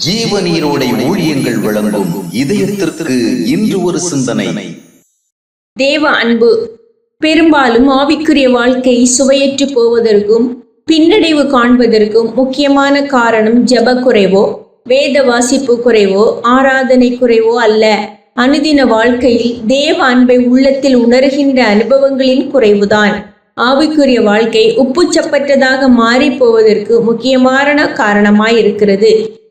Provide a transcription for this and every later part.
ஜீவநீரோடை ஊழியங்கள் வழங்கும் இதயத்திற்கு இன்று ஒரு சிந்தனை. தேவ அன்பு பெரும்பாலும் ஆவிக்குரிய வாழ்க்கை சுவையற்று போவதற்கும் பின்னடைவு காண்பதற்கும் முக்கியமான காரணம் ஜெப குறைவோ, வேத வாசிப்பு குறைவோ, ஆராதனை குறைவோ அல்ல. அனுதின வாழ்க்கையில் தேவ அன்பை உள்ளத்தில் உணர்கின்ற அனுபவங்களின் குறைவுதான் ஆவிக்குரிய வாழ்க்கை உப்புச்சப்பட்டதாக மாறி போவதற்கு முக்கியமான காரணமாயிருக்கிறது.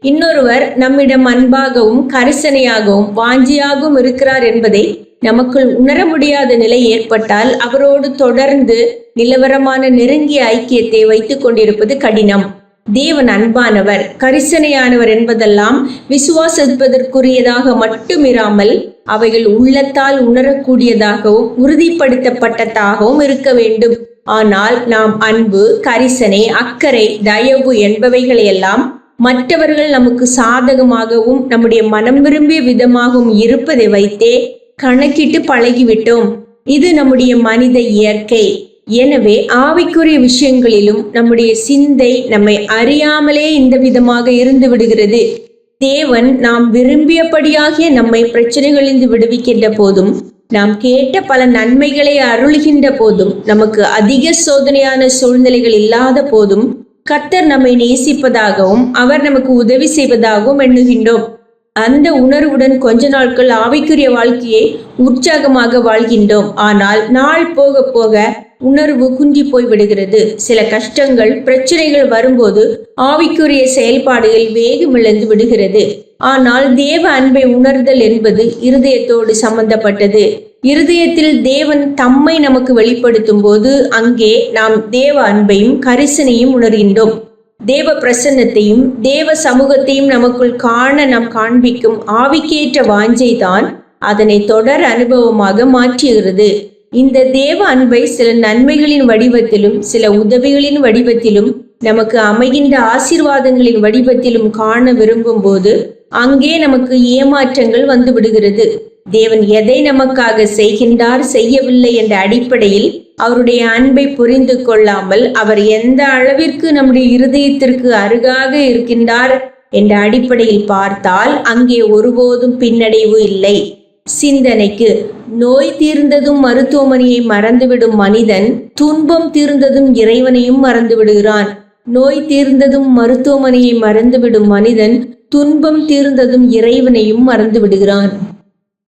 இன்னொருவர் நம்மிடம் அன்பாகவும் கரிசனையாகவும் வாஞ்சியாகவும் இருக்கிறார் என்பதை நமக்குள் உணர முடியாத நிலை ஏற்பட்டால் அவரோடு தொடர்ந்து நிலவரமான நெருங்கிய ஐக்கியத்தை வைத்துக் கொண்டிருப்பது கடினம். தேவன் அன்பானவர், கரிசனையானவர் என்பதெல்லாம் விசுவாசிப்பதற்குரியதாக மட்டுமிராமல் அவைகள் உள்ளத்தால் உணரக்கூடியதாகவும் உறுதிப்படுத்தப்பட்டதாகவும் இருக்க வேண்டும். ஆனால் நாம் அன்பு, கரிசனை, அக்கறை, தயவு என்பவைகளையெல்லாம் மற்றவர்கள் நமக்கு சாதகமாகவும் நம்முடைய மனம் விரும்பிய விதமாகவும் இருப்பதை வைத்தே கணக்கிட்டு பழகிவிட்டோம். இது நம்முடைய மனித இயற்கை. எனவே ஆவிக்குரிய விஷயங்களிலும் நம்முடைய சிந்தை நம்மை அறியாமலே இந்த விதமாக இருந்து விடுகிறது. தேவன் நாம் விரும்பியபடியாகிய நம்மை பிரச்சனைகளிலிருந்து விடுவிக்கின்ற போதும், நாம் கேட்ட பல நன்மைகளை அருள்கின்ற போதும், நமக்கு அதிக சோதனையான சூழ்நிலைகள் இல்லாத போதும் கர்த்தர் நம்மை நேசிப்பதாகவும் அவர் நமக்கு உதவி செய்வதாகவும் எண்ணுகின்றோம். அந்த உணர்வுடன் கொஞ்ச நாட்கள் ஆவிக்குரிய வாழ்க்கையை உற்சாகமாக வாழ்கின்றோம். ஆனால் நாள் போக போக உணர்வு குன்றி போய் விடுகிறது. சில கஷ்டங்கள், பிரச்சனைகள் வரும்போது ஆவிக்குரிய செயல்பாடுகள் வேகமிழந்து விடுகிறது. ஆனால் தேவ அன்பை உணர்தல் என்பது இருதயத்தோடு சம்பந்தப்பட்டது. இருதயத்தில் தேவன் தம்மை நமக்கு வெளிப்படுத்தும் போது அங்கே நாம் தேவ அன்பையும் கரிசனையும் உணர்கின்றோம். தேவ பிரசன்னத்தையும் தேவ சமூகத்தையும் நமக்குள் காண நாம் காண்பிக்கும் ஆவிக்கேற்ற வாஞ்சை தான் அதனை தொடர் அனுபவமாக மாற்றுகிறது. இந்த தேவ அன்பை சில நன்மைகளின் வடிவத்திலும், சில உதவிகளின் வடிவத்திலும், நமக்கு அமைகின்ற ஆசீர்வாதங்களின் வடிவத்திலும் காண விரும்பும் போது அங்கே நமக்கு ஏமாற்றங்கள் வந்து விடுகிறது. தேவன் எதை நமக்காக செய்கின்றார், செய்யவில்லை என்ற அடிப்படையில் அவருடைய அன்பை புரிந்து கொள்ளாமல் அவர் எந்த அளவிற்கு நம்முடைய இருதயத்திற்கு அருகாக இருக்கின்றார் என்ற அடிப்படையில் பார்த்தால் அங்கே ஒருபோதும் பின்னடைவு இல்லை. சிந்தனைக்கு, நோய் தீர்ந்ததும் மருத்துவமனையை மறந்துவிடும் மனிதன் துன்பம் தீர்ந்ததும் இறைவனையும் மறந்து விடுகிறான். நோய் தீர்ந்ததும் மருத்துவமனையை மறந்துவிடும் மனிதன் துன்பம் தீர்ந்ததும் இறைவனையும் மறந்து விடுகிறான்.